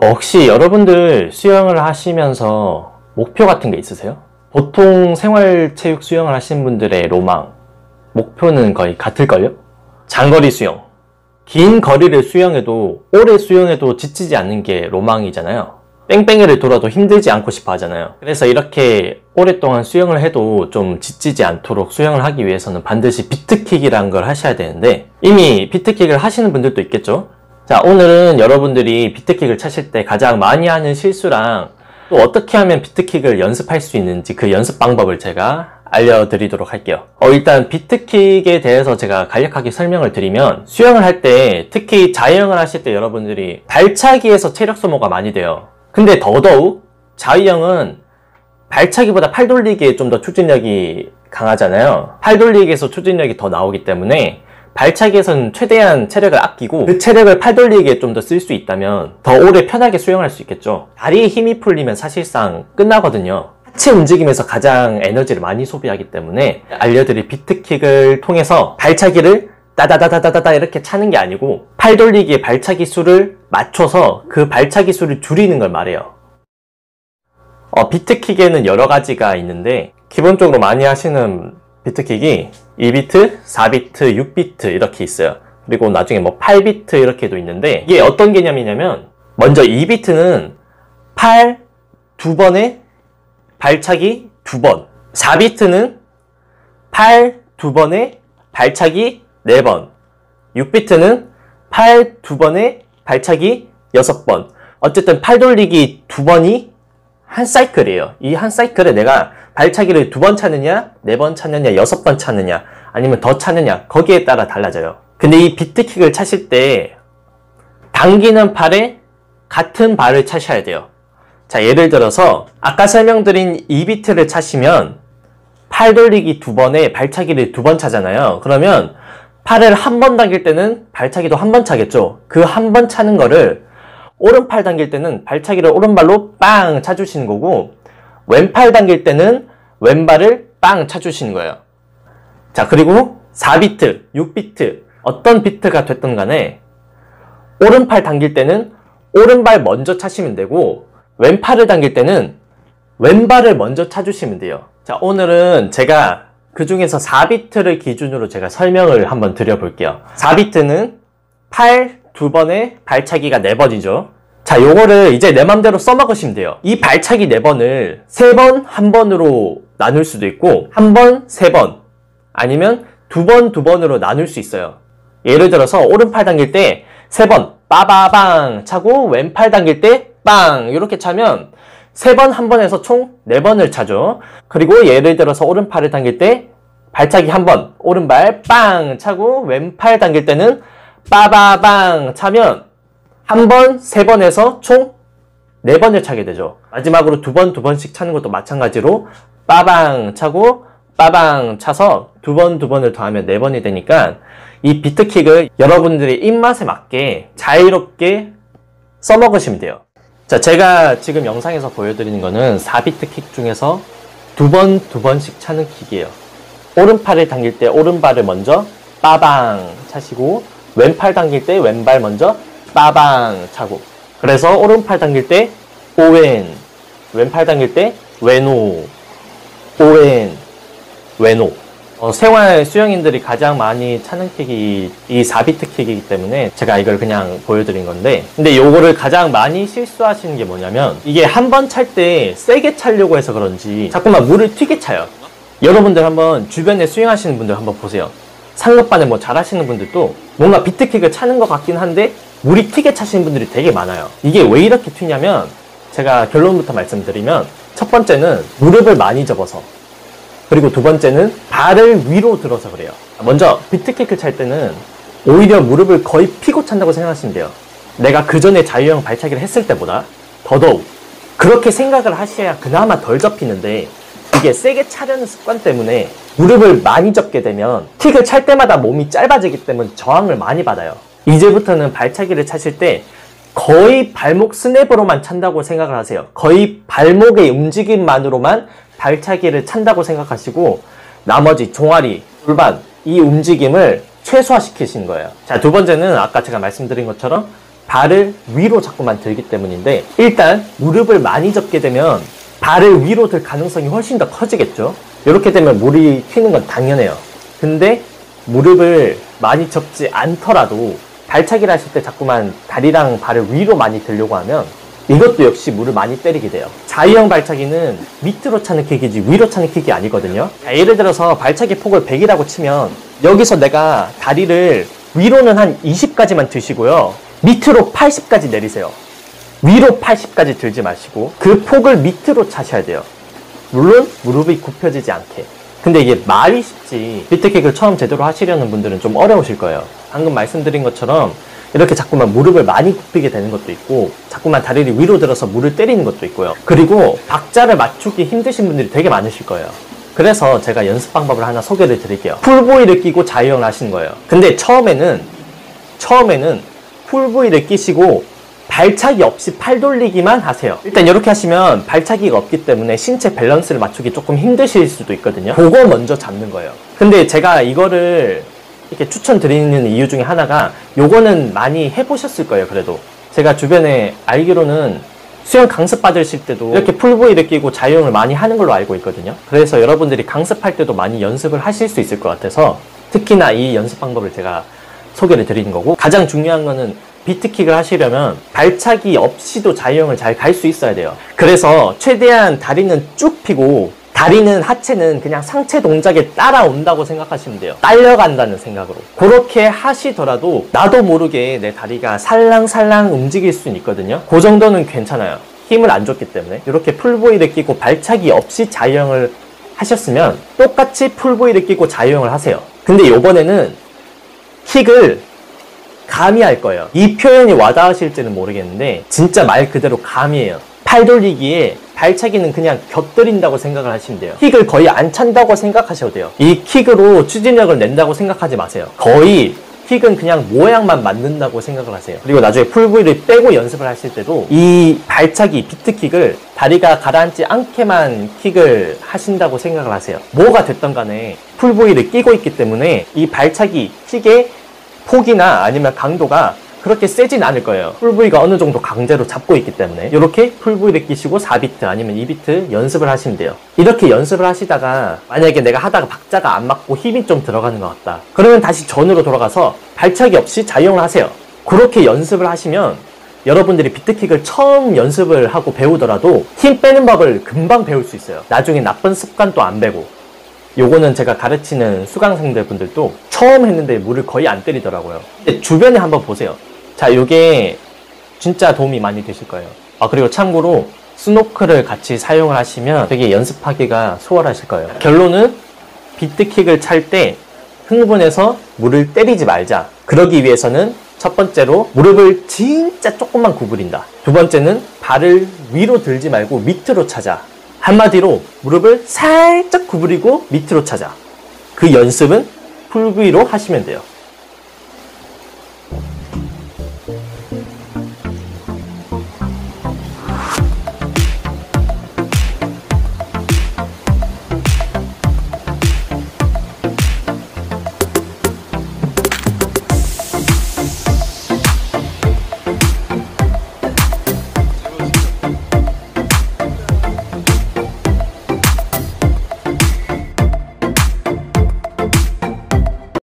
혹시 여러분들 수영을 하시면서 목표 같은 게 있으세요? 보통 생활체육 수영을 하시는 분들의 로망, 목표는 거의 같을걸요? 장거리 수영. 긴 거리를 수영해도 오래 수영해도 지치지 않는 게 로망이잖아요. 뺑뺑이를 돌아도 힘들지 않고 싶어 하잖아요. 그래서 이렇게 오랫동안 수영을 해도 좀 지치지 않도록 수영을 하기 위해서는 반드시 비트킥이라는 걸 하셔야 되는데, 이미 비트킥을 하시는 분들도 있겠죠? 자, 오늘은 여러분들이 비트킥을 차실 때 가장 많이 하는 실수랑 또 어떻게 하면 비트킥을 연습할 수 있는지 그 연습 방법을 제가 알려드리도록 할게요. 일단 비트킥에 대해서 제가 간략하게 설명을 드리면, 수영을 할 때 특히 자유형을 하실 때 여러분들이 발차기에서 체력 소모가 많이 돼요. 근데 더더욱 자유형은 발차기보다 팔 돌리기에 좀 더 추진력이 강하잖아요. 팔 돌리기에서 추진력이 더 나오기 때문에 발차기에서는 최대한 체력을 아끼고 그 체력을 팔 돌리기에 좀 더 쓸 수 있다면 더 오래 편하게 수영할 수 있겠죠. 다리에 힘이 풀리면 사실상 끝나거든요. 하체 움직임에서 가장 에너지를 많이 소비하기 때문에 알려드릴 비트킥을 통해서 발차기를 따다다다다다 이렇게 차는 게 아니고 팔 돌리기의 발차기 수를 맞춰서 그 발차기 수를 줄이는 걸 말해요. 비트킥에는 여러 가지가 있는데, 기본적으로 많이 하시는 비트킥이 2비트, 4비트, 6비트 이렇게 있어요. 그리고 나중에 뭐 8비트 이렇게도 있는데, 이게 어떤 개념이냐면, 먼저 2비트는 팔 2번에 발차기 2번, 4비트는 팔 2번에 발차기 4번, 6비트는 팔 2번에 발차기 6번. 어쨌든 팔 돌리기 2번이 한 사이클이에요. 이 한 사이클에 내가 발차기를 2번 차느냐, 4번 차느냐, 6번 차느냐, 아니면 더 차느냐, 거기에 따라 달라져요. 근데 이 비트킥을 차실 때 당기는 팔에 같은 발을 차셔야 돼요. 자, 예를 들어서 아까 설명드린 2비트를 차시면 팔 돌리기 2번에 발차기를 2번 차잖아요. 그러면 팔을 한 번 당길 때는 발차기도 한 번 차겠죠. 그 한 번 차는 거를 오른팔 당길 때는 발차기를 오른발로 빵 차주시는 거고, 왼팔 당길 때는 왼발을 빵 차주시는 거예요. 자, 그리고 4비트, 6비트 어떤 비트가 됐든 간에 오른팔 당길 때는 오른발 먼저 차시면 되고, 왼팔을 당길 때는 왼발을 먼저 차주시면 돼요. 자, 오늘은 제가 그 중에서 4비트를 기준으로 제가 설명을 한번 드려볼게요. 4비트는 팔 2번에 발차기가 4번이죠. 자, 요거를 이제 내 맘대로 써먹으시면 돼요. 이 발차기 4번을 3번 1번으로 나눌 수도 있고, 1번 3번, 아니면 2번 2번으로 나눌 수 있어요. 예를 들어서 오른팔 당길 때 3번 빠바방 차고, 왼팔 당길 때 빵 이렇게 차면 3번 1번에서 총 4번을 차죠. 그리고 예를 들어서 오른팔을 당길 때 발차기 1번, 오른발 빵 차고, 왼팔 당길 때는 빠바방 차면 1번, 3번에서 총 4번을 차게 되죠. 마지막으로 2번, 2번씩 차는 것도 마찬가지로 빠방 차고, 빠방 차서 2번, 2번을 더하면 4번이 되니까, 이 비트킥을 여러분들의 입맛에 맞게 자유롭게 써먹으시면 돼요. 자, 제가 지금 영상에서 보여드리는 거는 4비트 킥 중에서 2번, 2번씩 차는 킥이에요. 오른팔을 당길 때 오른발을 먼저 빠방 차시고, 왼팔 당길 때 왼발 먼저 빠방 차고, 그래서 오른팔 당길 때 오왼, 왼팔 당길 때 왼오, 오왼, 왼오. 생활 수영인들이 가장 많이 차는 킥이 이 4비트 킥이기 때문에 제가 이걸 그냥 보여드린 건데, 근데 요거를 가장 많이 실수하시는 게 뭐냐면, 이게 한 번 찰 때 세게 차려고 해서 그런지 자꾸만 물을 튀게 차요. 여러분들 한번 주변에 수영하시는 분들 한번 보세요. 상급반에 뭐 잘하시는 분들도 뭔가 비트킥을 차는 것 같긴 한데 물이 튀게 차시는 분들이 되게 많아요. 이게 왜 이렇게 튀냐면, 제가 결론부터 말씀드리면, 첫 번째는 무릎을 많이 접어서, 그리고 두 번째는 발을 위로 들어서 그래요. 먼저 비트킥을 찰 때는 오히려 무릎을 거의 피고 찬다고 생각하시면 돼요. 내가 그 전에 자유형 발차기를 했을 때보다 더더욱 그렇게 생각을 하셔야 그나마 덜 접히는데, 이게 세게 차려는 습관 때문에 무릎을 많이 접게 되면 킥을 찰 때마다 몸이 짧아지기 때문에 저항을 많이 받아요. 이제부터는 발차기를 차실 때 거의 발목 스냅으로만 찬다고 생각을 하세요. 거의 발목의 움직임만으로만 발차기를 찬다고 생각하시고, 나머지 종아리, 골반 이 움직임을 최소화시키시는 거예요. 자, 두 번째는 아까 제가 말씀드린 것처럼 발을 위로 자꾸만 들기 때문인데, 일단 무릎을 많이 접게 되면 발을 위로 들 가능성이 훨씬 더 커지겠죠. 이렇게 되면 물이 튀는 건 당연해요. 근데 무릎을 많이 접지 않더라도 발차기를 하실 때 자꾸만 다리랑 발을 위로 많이 들려고 하면 이것도 역시 물을 많이 때리게 돼요. 자유형 발차기는 밑으로 차는 킥이지 위로 차는 킥이 아니거든요. 자, 예를 들어서 발차기 폭을 100이라고 치면 여기서 내가 다리를 위로는 한 20까지만 드시고요. 밑으로 80까지 내리세요. 위로 80까지 들지 마시고 그 폭을 밑으로 차셔야 돼요. 물론 무릎이 굽혀지지 않게. 근데 이게 말이 쉽지 비트킥을 처음 제대로 하시려는 분들은 좀 어려우실 거예요. 방금 말씀드린 것처럼 이렇게 자꾸만 무릎을 많이 굽히게 되는 것도 있고 자꾸만 다리를 위로 들어서 물을 때리는 것도 있고요. 그리고 박자를 맞추기 힘드신 분들이 되게 많으실 거예요. 그래서 제가 연습 방법을 하나 소개를 드릴게요. 풀보이를 끼고 자유형을 하시는 거예요. 근데 처음에는 풀보이를 끼시고 발차기 없이 팔 돌리기만 하세요. 일단 이렇게 하시면 발차기가 없기 때문에 신체 밸런스를 맞추기 조금 힘드실 수도 있거든요. 그거 먼저 잡는 거예요. 근데 제가 이거를 이렇게 추천드리는 이유 중에 하나가 요거는 많이 해보셨을 거예요. 그래도 제가 주변에 알기로는 수영 강습 받으실 때도 이렇게 풀보이를 끼고 자유형을 많이 하는 걸로 알고 있거든요. 그래서 여러분들이 강습할 때도 많이 연습을 하실 수 있을 것 같아서 특히나 이 연습 방법을 제가 소개를 드리는 거고, 가장 중요한 거는 비트킥을 하시려면 발차기 없이도 자유형을 잘 갈 수 있어야 돼요. 그래서 최대한 다리는 쭉 펴고 다리는 하체는 그냥 상체 동작에 따라온다고 생각하시면 돼요. 딸려간다는 생각으로. 그렇게 하시더라도 나도 모르게 내 다리가 살랑살랑 움직일 수는 있거든요. 그 정도는 괜찮아요. 힘을 안 줬기 때문에. 이렇게 풀보이를 끼고 발차기 없이 자유형을 하셨으면 똑같이 풀보이를 끼고 자유형을 하세요. 근데 이번에는 킥을 감히 할 거예요. 이 표현이 와닿으실지는 모르겠는데 진짜 말 그대로 감이에요. 팔 돌리기에 발차기는 그냥 곁들인다고 생각을 하시면 돼요. 킥을 거의 안 찬다고 생각하셔도 돼요. 이 킥으로 추진력을 낸다고 생각하지 마세요. 거의 킥은 그냥 모양만 만든다고 생각을 하세요. 그리고 나중에 풀브이를 빼고 연습을 하실 때도 이 발차기, 비트킥을 다리가 가라앉지 않게만 킥을 하신다고 생각을 하세요. 뭐가 됐던 간에 풀브이를 끼고 있기 때문에 이 발차기, 킥의 폭이나 아니면 강도가 그렇게 세진 않을 거예요. 풀브이가 어느 정도 강제로 잡고 있기 때문에 이렇게 풀브이를 끼시고 4비트 아니면 2비트 연습을 하시면 돼요. 이렇게 연습을 하시다가 만약에 내가 하다가 박자가 안 맞고 힘이 좀 들어가는 것 같다, 그러면 다시 전으로 돌아가서 발차기 없이 자유형을 하세요. 그렇게 연습을 하시면 여러분들이 비트킥을 처음 연습을 하고 배우더라도 힘 빼는 법을 금방 배울 수 있어요. 나중에 나쁜 습관도 안 배고. 요거는 제가 가르치는 수강생들 분들도 처음 했는데 물을 거의 안 때리더라고요. 근데 주변에 한번 보세요. 자, 요게 진짜 도움이 많이 되실 거예요. 그리고 참고로 스노클을 같이 사용을 하시면 되게 연습하기가 수월하실 거예요. 결론은 비트킥을 찰 때 흥분해서 물을 때리지 말자. 그러기 위해서는 첫 번째로 무릎을 진짜 조금만 구부린다. 두 번째는 발을 위로 들지 말고 밑으로 차자. 한마디로 무릎을 살짝 구부리고 밑으로 차자. 그 연습은 풀브이로 하시면 돼요.